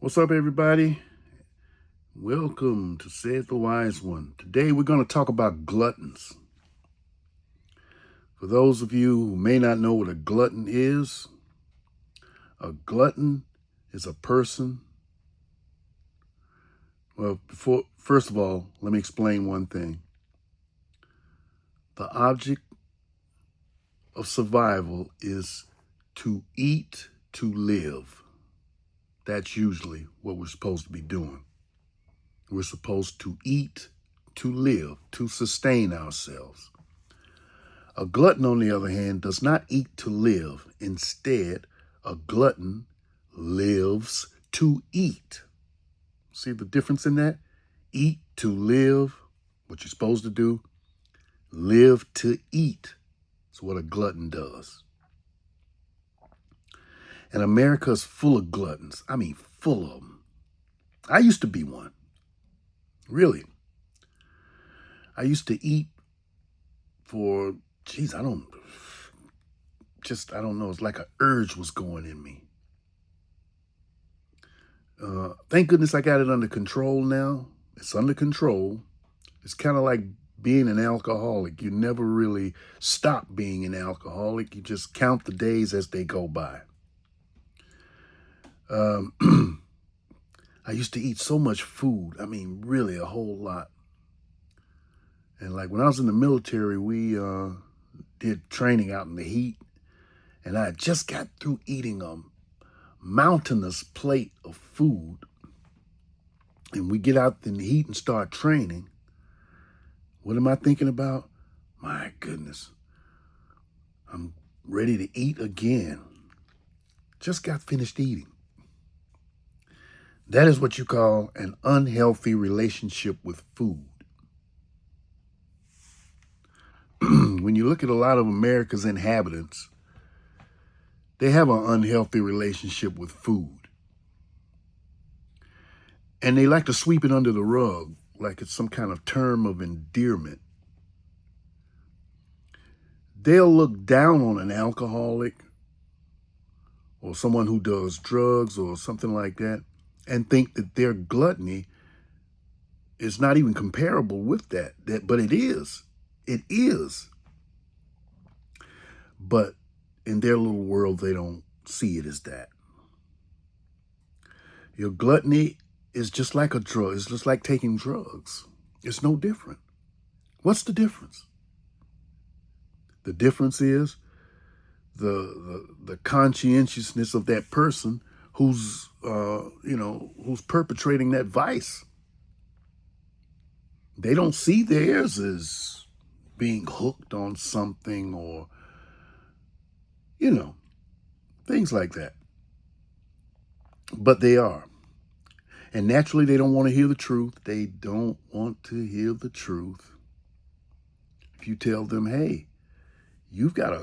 What's up, everybody? Welcome to Said the Wise One. Today we're going to talk about gluttons. For those of you who may not know what a glutton is a person. Well, first of all, let me explain one thing. The object of survival is to eat to live. That's usually what we're supposed to be doing. We're supposed to eat to live, to sustain ourselves. A glutton, on the other hand, does not eat to live. Instead, a glutton lives to eat. See the difference in that? Eat to live, what you're supposed to do. Live to eat. That's what a glutton does. And America's full of gluttons. I mean, full of them. I used to be one. Really. I used to eat for, I don't know. It's like an urge was going in me. Thank goodness I got it under control now. It's under control. It's kind of like being an alcoholic. You never really stop being an alcoholic. You just count the days as they go by. I used to eat so much food. I mean, really a whole lot. And like when I was in the military, we did training out in the heat. And I just got through eating a mountainous plate of food. And we get out in the heat and start training. What am I thinking about? My goodness. I'm ready to eat again. Just got finished eating. That is what you call an unhealthy relationship with food. When you look at a lot of America's inhabitants, they have an unhealthy relationship with food. And they like to sweep it under the rug like it's some kind of term of endearment. They'll look down on an alcoholic or someone who does drugs or something like that and think that their gluttony is not even comparable with that. But it is. It is. But in their little world, they don't see it as that. Your gluttony is just like a drug. It's just like taking drugs. It's no different. What's the difference? The difference is the conscientiousness of that person who's perpetrating that vice. They don't see theirs as being hooked on something or, things like that. But they are. And naturally, they don't want to hear the truth. They don't want to hear the truth. If you tell them, hey, you've got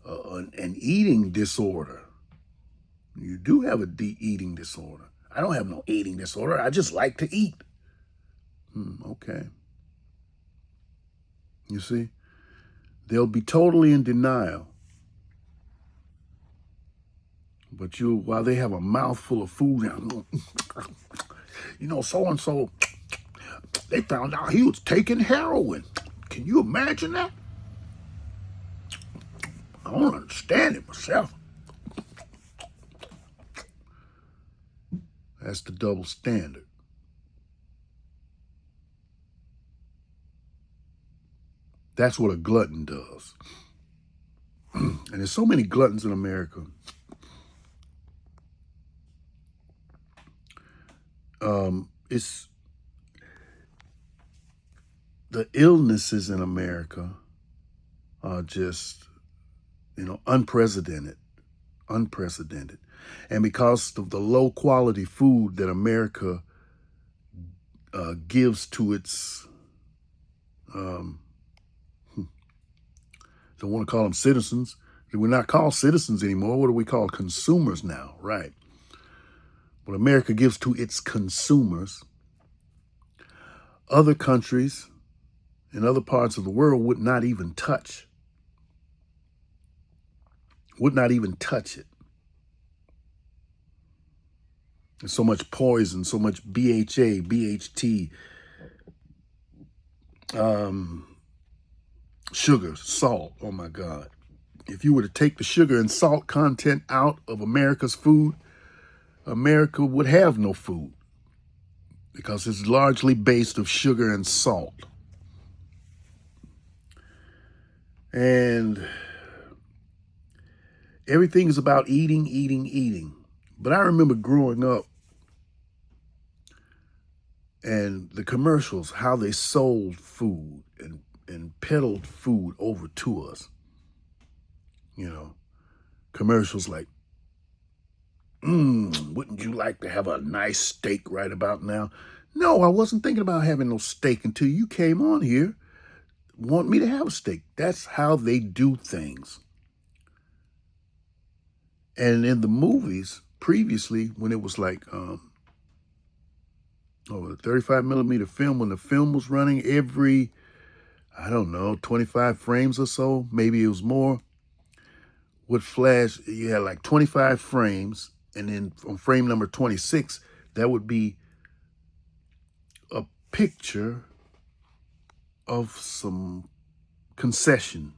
an eating disorder. You do have a eating disorder. I don't have no eating disorder. I just like to eat. Okay. You see, they'll be totally in denial. But while they have a mouthful of food, so-and-so, they found out he was taking heroin. Can you imagine that? I don't understand it myself. That's the double standard. That's what a glutton does. And there's so many gluttons in America. It's the illnesses in America are just, unprecedented. And because of the low quality food that America gives to its, don't want to call them citizens. We're not called citizens anymore. What do we call consumers now? Right. What America gives to its consumers, other countries in other parts of the world would not even touch it. There's so much poison, so much BHA, BHT, sugar, salt. Oh my God. If you were to take the sugar and salt content out of America's food, America would have no food because it's largely based of sugar and salt. And everything is about eating, eating, eating. But I remember growing up and the commercials, how they sold food and peddled food over to us. You know, commercials like, wouldn't you like to have a nice steak right about now? No, I wasn't thinking about having no steak until you came on here. Want me to have a steak. That's how they do things. And in the movies, previously, when it was like, a 35 millimeter film, when the film was running every, I don't know, 25 frames or so, maybe it was more, would flash, you had like 25 frames, and then on frame number 26, that would be a picture of some concession,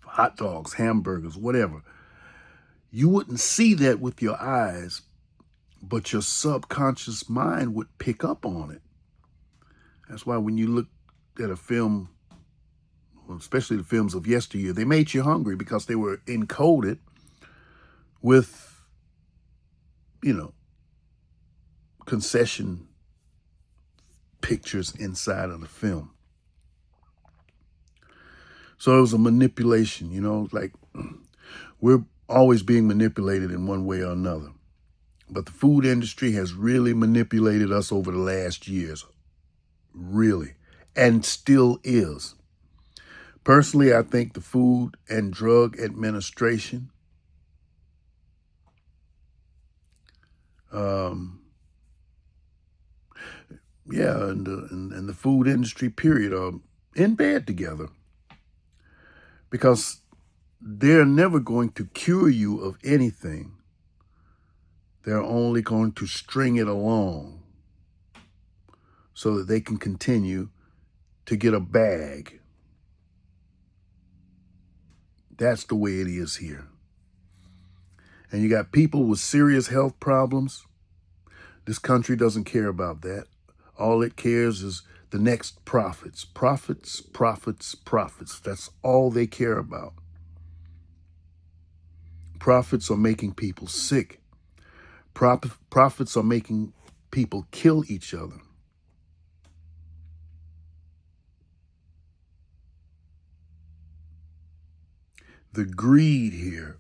hot dogs, hamburgers, whatever. You wouldn't see that with your eyes, but your subconscious mind would pick up on it. That's why when you look at a film, especially the films of yesteryear, they made you hungry because they were encoded with, concession pictures inside of the film. So it was a manipulation, like we're always being manipulated in one way or another. But the food industry has really manipulated us over the last years, really, and still is. Personally, I think the Food and Drug Administration, and the food industry, period, are in bed together because they're never going to cure you of anything. They're only going to string it along so that they can continue to get a bag. That's the way it is here. And you got people with serious health problems. This country doesn't care about that. All it cares is the next profits. Profits, profits, profits. That's all they care about. Profits are making people sick. Profits are making people kill each other. The greed here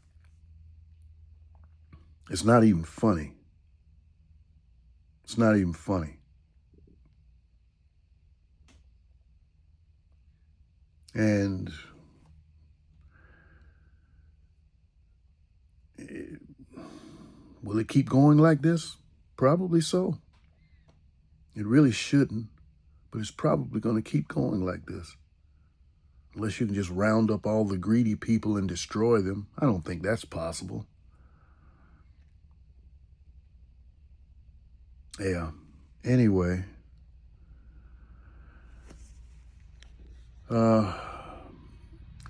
is not even funny. It's not even funny. And will it keep going like this? Probably so. It really shouldn't, but it's probably going to keep going like this. Unless you can just round up all the greedy people and destroy them. I don't think that's possible. Yeah. Anyway.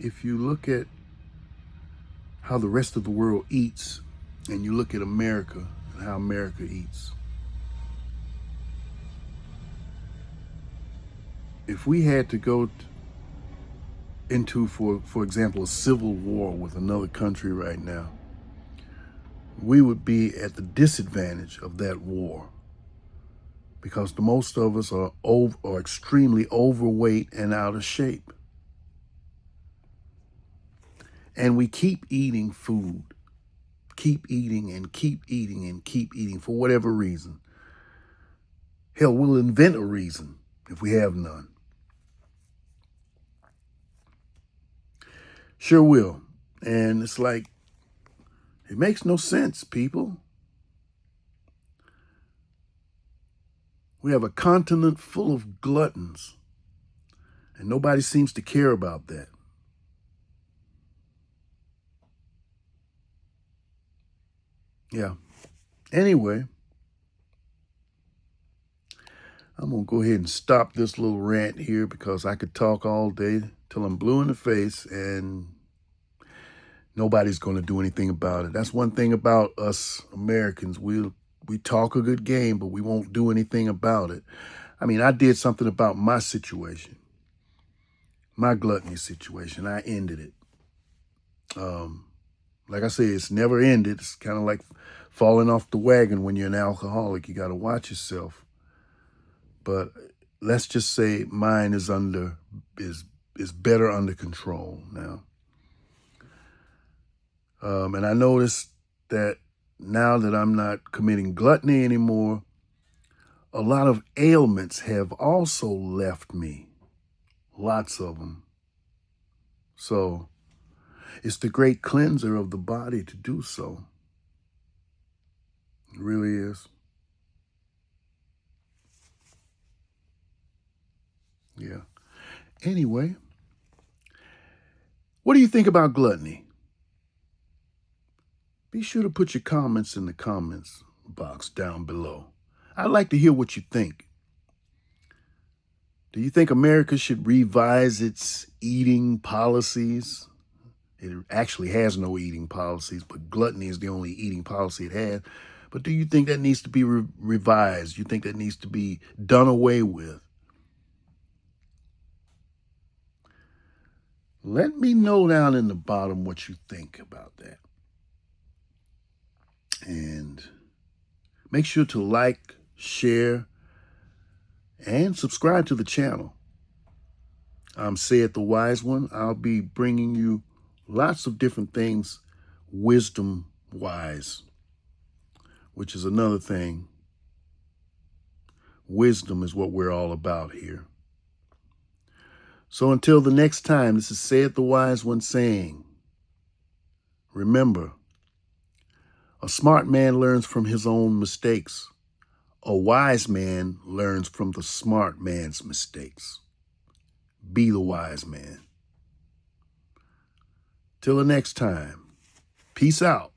If you look at how the rest of the world eats, and you look at America and how America eats, if we had to go into, for example, a civil war with another country right now, we would be at the disadvantage of that war because the most of us are extremely overweight and out of shape. And we keep eating food, keep eating and keep eating and keep eating for whatever reason. Hell, we'll invent a reason if we have none. Sure will. And it's like, it makes no sense, people. We have a continent full of gluttons, and nobody seems to care about that. Yeah. Anyway, I'm going to go ahead and stop this little rant here because I could talk all day till I'm blue in the face and nobody's going to do anything about it. That's one thing about us Americans. We talk a good game, but we won't do anything about it. I mean, I did something about my situation, my gluttony situation. I ended it. Like I said, it's never ended. It's kind of like falling off the wagon when you're an alcoholic. You got to watch yourself. But let's just say mine is better under control now. And I noticed that now that I'm not committing gluttony anymore, a lot of ailments have also left me. Lots of them. So it's the great cleanser of the body to do so. It really is. Yeah. Anyway, what do you think about gluttony? Be sure to put your comments in the comments box down below. I'd like to hear what you think. Do you think America should revise its eating policies? It actually has no eating policies, but gluttony is the only eating policy it has. But do you think that needs to be revised? You think that needs to be done away with? Let me know down in the bottom what you think about that. And make sure to like, share, and subscribe to the channel. I'm Say It the Wise One. I'll be bringing you lots of different things wisdom-wise, which is another thing. Wisdom is what we're all about here. So until the next time, this is Say It the Wise One saying, remember, a smart man learns from his own mistakes. A wise man learns from the smart man's mistakes. Be the wise man. Till the next time, peace out.